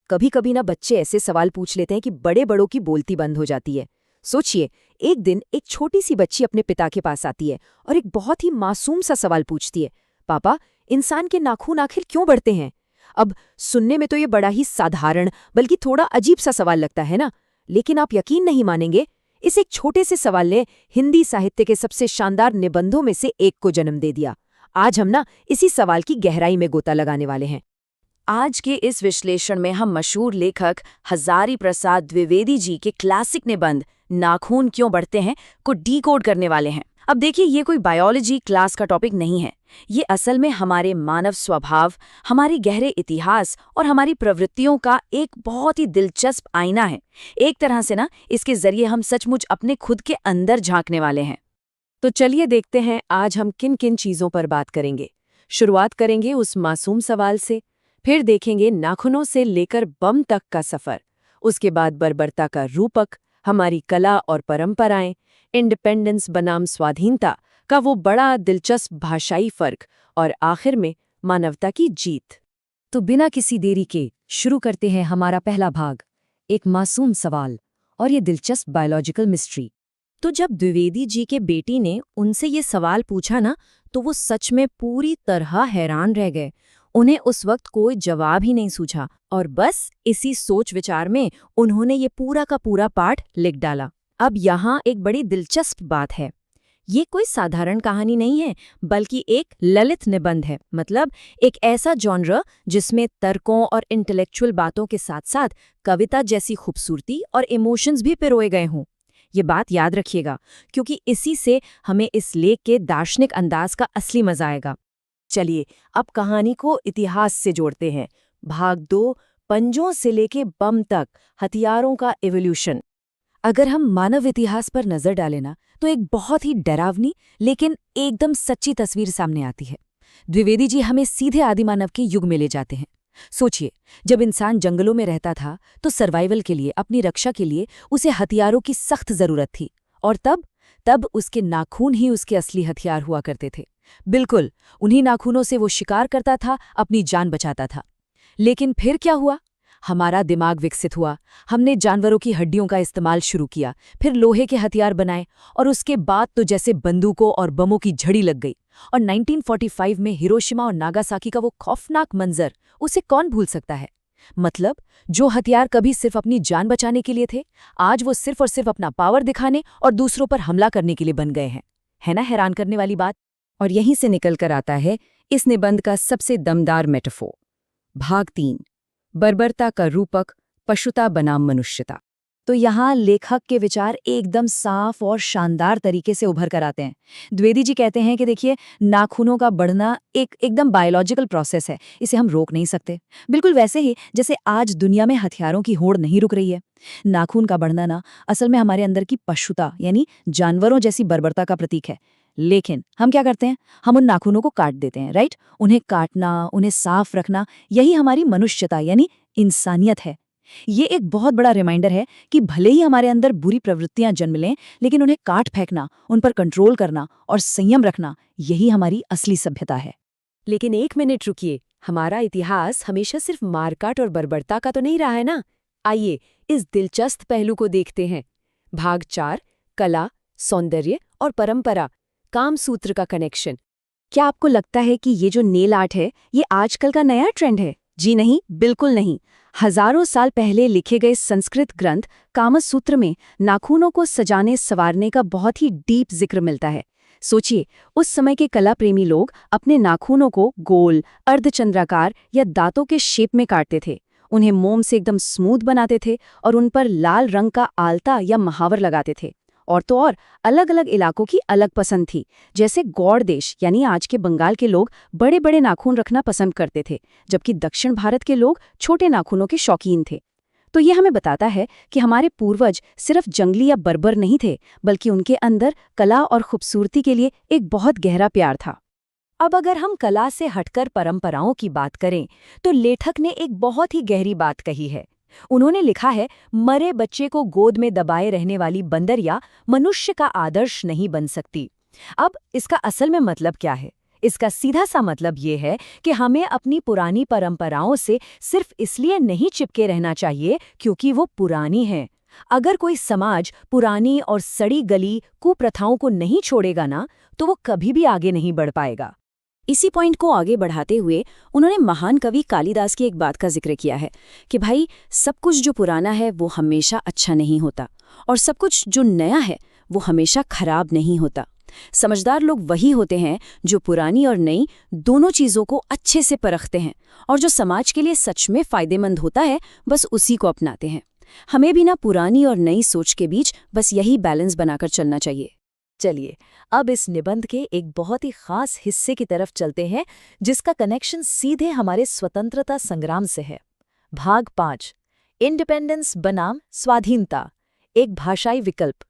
कभी कभी ना बच्चे ऐसे सवाल पूछ लेते हैं कि बड़े बड़ों की बोलती बंद हो जाती है। सोचिए, एक दिन एक छोटी सी बच्ची अपने पिता के पास आती है और एक बहुत ही मासूम सा सवाल पूछती है, पापा, इंसान के नाखून आखिर क्यों बढ़ते हैं? अब सुनने में तो ये बड़ा ही साधारण बल्कि थोड़ा अजीब सा सवाल लगता है ना, लेकिन आप यकीन नहीं मानेंगे, इस एक छोटे से सवाल ने हिंदी साहित्य के सबसे शानदार निबंधों में से एक को जन्म दे दिया। आज हम ना इसी सवाल की गहराई में गोता लगाने वाले हैं। आज के इस विश्लेषण में हम मशहूर लेखक हजारी प्रसाद द्विवेदी जी के क्लासिक निबंध नाखून क्यों बढ़ते हैं को डीकोड करने वाले हैं। अब देखिए, ये कोई बायोलॉजी क्लास का टॉपिक नहीं है। ये असल में हमारे मानव स्वभाव, हमारे गहरे इतिहास और हमारी प्रवृत्तियों का एक बहुत ही दिलचस्प आईना है। एक तरह से ना इसके जरिए हम सचमुच अपने खुद के अंदर झांकने वाले हैं। तो चलिए देखते हैं आज हम किन किन चीजों पर बात करेंगे। शुरुआत करेंगे उस मासूम सवाल से, फिर देखेंगे नाखूनों से लेकर बम तक का सफर, उसके बाद बर्बरता का रूपक, हमारी कला और परंपराएं, इंडिपेंडेंस बनाम स्वाधीनता का वो बड़ा दिलचस्प भाषाई फर्क, और आखिर में मानवता की जीत। तो बिना किसी देरी के शुरू करते हैं हमारा पहला भाग, एक मासूम सवाल और ये दिलचस्प बायोलॉजिकल मिस्ट्री। तो जब द्विवेदी जी के बेटी ने उनसे ये सवाल पूछा ना, तो वो सच में पूरी तरह हैरान रह गए। उन्हें उस वक्त कोई जवाब ही नहीं सूझा और बस इसी सोच विचार में उन्होंने ये पूरा का पूरा पाठ लिख डाला। अब यहाँ एक बड़ी दिलचस्प बात है, ये कोई साधारण कहानी नहीं है, बल्कि एक ललित निबंध है। मतलब एक ऐसा जॉनर जिसमें तर्कों और इंटेलेक्चुअल बातों के साथ साथ कविता जैसी खूबसूरती और इमोशंस भी पिरोए गए हों। ये बात याद रखिएगा, क्योंकि इसी से हमें इस लेख के दार्शनिक अंदाज का असली मजा आएगा। चलिए अब कहानी को इतिहास से जोड़ते हैं। भाग 2, पंजों से लेके बम तक, हथियारों का एवोल्यूशन। अगर हम मानव इतिहास पर नजर डालें ना, तो एक बहुत ही डरावनी लेकिन एकदम सच्ची तस्वीर सामने आती है। द्विवेदी जी हमें सीधे आदिमानव के युग में ले जाते हैं। सोचिए, जब इंसान जंगलों में रहता था तो सर्वाइवल के लिए, अपनी रक्षा के लिए उसे हथियारों की सख्त जरूरत थी, और तब उसके नाखून ही उसके असली हथियार हुआ करते थे। बिल्कुल, उन्हीं नाखूनों से वो शिकार करता था, अपनी जान बचाता था। लेकिन फिर क्या हुआ? हमारा दिमाग विकसित हुआ, हमने जानवरों की हड्डियों का इस्तेमाल शुरू किया, फिर लोहे के हथियार बनाए, और उसके बाद तो जैसे बंदूकों और बमों की झड़ी लग गई। और 1945 में हिरोशिमा और नागासाकी का वो खौफनाक मंजर, उसे कौन भूल सकता है? मतलब जो हथियार कभी सिर्फ अपनी जान बचाने के लिए थे, आज वो सिर्फ और सिर्फ अपना पावर दिखाने और दूसरों पर हमला करने के लिए बन गए हैं। है ना हैरान करने वाली बात? और यहीं से निकल कर आता है इस निबंध का सबसे दमदार मेटाफोर। भाग 3, बर्बरता का रूपक, पशुता बनाम मनुष्यता। तो यहाँ लेखक के विचार एकदम साफ और शानदार तरीके से उभर कर आते हैं। द्विवेदी जी कहते हैं कि देखिए, नाखूनों का बढ़ना एकदम बायोलॉजिकल प्रोसेस है, इसे हम रोक नहीं सकते। बिल्कुल वैसे ही जैसे आज दुनिया में हथियारों की होड़ नहीं रुक रही है। नाखून का बढ़ना ना असल में हमारे अंदर की पशुता यानी जानवरों जैसी बर्बरता का प्रतीक है। लेकिन हम क्या करते हैं? हम उन नाखूनों को काट देते हैं, राइट? उन्हें काटना, उन्हें साफ रखना, यही हमारी मनुष्यता यानी इंसानियत है। ये एक बहुत बड़ा रिमाइंडर है कि भले ही हमारे अंदर बुरी प्रवृत्तियां जन्म लें, लेकिन उन्हें काट फेंकना, उन पर कंट्रोल करना और संयम रखना, यही हमारी असली सभ्यता है। लेकिन एक मिनट रुकिए, हमारा इतिहास हमेशा सिर्फ मारकाट और बर्बरता का तो नहीं रहा है ना। आइए इस दिलचस्प पहलू को देखते हैं। भाग 4, कला, सौंदर्य और परंपरा, कामसूत्र का कनेक्शन। क्या आपको लगता है कि ये जो नेल आर्ट है, ये आजकल का नया ट्रेंड है? जी नहीं, बिल्कुल नहीं। हजारों साल पहले लिखे गए संस्कृत ग्रंथ कामसूत्र में नाखूनों को सजाने संवारने का बहुत ही डीप जिक्र मिलता है। सोचिए, उस समय के कला प्रेमी लोग अपने नाखूनों को गोल, अर्धचंद्राकार या दांतों के शेप में काटते थे। उन्हें मोम से एकदम स्मूथ बनाते थे और उन पर लाल रंग का आलता या महावर लगाते थे। और तो और अलग अलग इलाकों की अलग पसंद थी। जैसे गौड़ देश यानी आज के बंगाल के लोग बड़े बड़े नाखून रखना पसंद करते थे, जबकि दक्षिण भारत के लोग छोटे नाखूनों के शौकीन थे। तो ये हमें बताता है कि हमारे पूर्वज सिर्फ जंगली या बर्बर नहीं थे, बल्कि उनके अंदर कला और खूबसूरती के लिए एक बहुत गहरा प्यार था। अब अगर हम कला से हटकर परंपराओं की बात करें, तो लेखक ने एक बहुत ही गहरी बात कही है। उन्होंने लिखा है, मरे बच्चे को गोद में दबाए रहने वाली बंदरिया मनुष्य का आदर्श नहीं बन सकती। अब इसका असल में मतलब क्या है? इसका सीधा सा मतलब ये है कि हमें अपनी पुरानी परंपराओं से सिर्फ इसलिए नहीं चिपके रहना चाहिए क्योंकि वो पुरानी हैं। अगर कोई समाज पुरानी और सड़ी गली कुप्रथाओं को नहीं छोड़ेगा ना, तो वो कभी भी आगे नहीं बढ़ पाएगा। इसी पॉइंट को आगे बढ़ाते हुए उन्होंने महान कवि कालिदास की एक बात का जिक्र किया है कि भाई सब कुछ जो पुराना है वो हमेशा अच्छा नहीं होता और सब कुछ जो नया है वो हमेशा खराब नहीं होता। समझदार लोग वही होते हैं जो पुरानी और नई दोनों चीज़ों को अच्छे से परखते हैं और जो समाज के लिए सच में फायदेमंद होता है बस उसी को अपनाते हैं। हमें भी ना पुरानी और नई सोच के बीच बस यही बैलेंस बनाकर चलना चाहिए। चलिए अब इस निबंध के एक बहुत ही खास हिस्से की तरफ चलते हैं जिसका कनेक्शन सीधे हमारे स्वतंत्रता संग्राम से है। भाग 5, इंडिपेंडेंस बनाम स्वाधीनता, एक भाषाई विकल्प।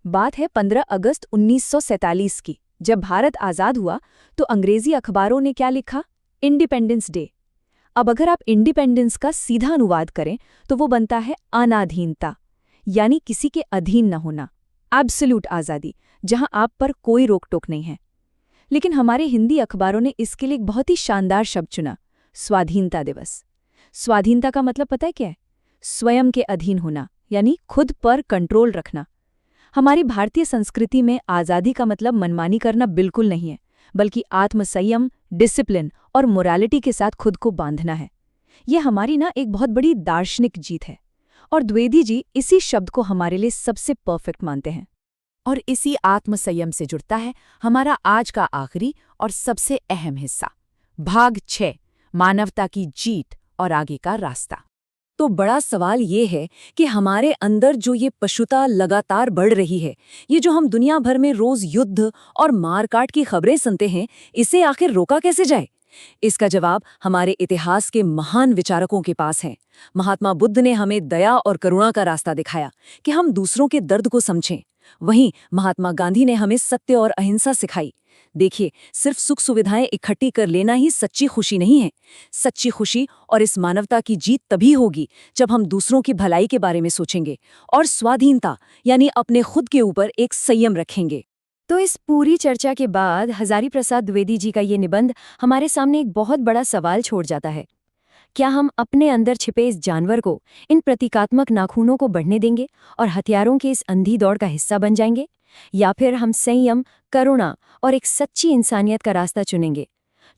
बात है 15 अगस्त 1947 की। जब भारत आज़ाद हुआ तो अंग्रेजी अखबारों ने क्या लिखा? Independence day. अब अगर आप इंडिपेंडेंस का सीधा अनुवाद करें तो वो बनता है अनाधीनता, यानी किसी के अधीन न होना, एब्सोल्यूट आज़ादी, जहां आप पर कोई रोक टोक नहीं है। लेकिन हमारे हिंदी अखबारों ने इसके लिए एक बहुत ही शानदार शब्द चुना, स्वाधीनता दिवस। स्वाधीनता का मतलब पता है क्या है? स्वयं के अधीन होना, यानी खुद पर कंट्रोल रखना। हमारी भारतीय संस्कृति में आज़ादी का मतलब मनमानी करना बिल्कुल नहीं है, बल्कि आत्मसंयम, डिसिप्लिन और मोरालिटी के साथ खुद को बांधना है। ये हमारी ना एक बहुत बड़ी दार्शनिक जीत है और द्विवेदी जी इसी शब्द को हमारे लिए सबसे परफेक्ट मानते हैं। और इसी आत्मसंयम से जुड़ता है हमारा आज का आखिरी और सबसे अहम हिस्सा, भाग 6, मानवता की जीत और आगे का रास्ता। तो बड़ा सवाल ये है कि हमारे अंदर जो ये पशुता लगातार बढ़ रही है, ये जो हम दुनिया भर में रोज युद्ध और मारकाट की खबरें सुनते हैं, इसे आखिर रोका कैसे जाए? इसका जवाब हमारे इतिहास के महान विचारकों के पास है। महात्मा बुद्ध ने हमें दया और करुणा का रास्ता दिखाया कि हम दूसरों के दर्द को समझें। वहीं महात्मा गांधी ने हमें सत्य और अहिंसा सिखाई। देखिए, सिर्फ सुख सुविधाएं इकट्ठी कर लेना ही सच्ची खुशी नहीं है। सच्ची खुशी और इस मानवता की जीत तभी होगी जब हम दूसरों की भलाई के बारे में सोचेंगे और स्वाधीनता यानी अपने खुद के ऊपर एक संयम रखेंगे। तो इस पूरी चर्चा के बाद हजारी प्रसाद द्विवेदी जी का ये निबंध हमारे सामने एक बहुत बड़ा सवाल छोड़ जाता है। क्या हम अपने अंदर छिपे इस जानवर को, इन प्रतीकात्मक नाखूनों को बढ़ने देंगे और हथियारों के इस अंधी दौड़ का हिस्सा बन जाएंगे, या फिर हम संयम, करुणा और एक सच्ची इंसानियत का रास्ता चुनेंगे?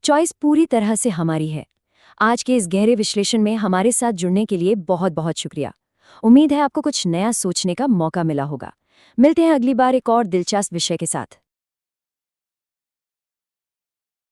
चॉइस पूरी तरह से हमारी है। आज के इस गहरे विश्लेषण में हमारे साथ जुड़ने के लिए बहुत बहुत शुक्रिया। उम्मीद है आपको कुछ नया सोचने का मौका मिला होगा। मिलते हैं अगली बार एक और दिलचस्प विषय के साथ।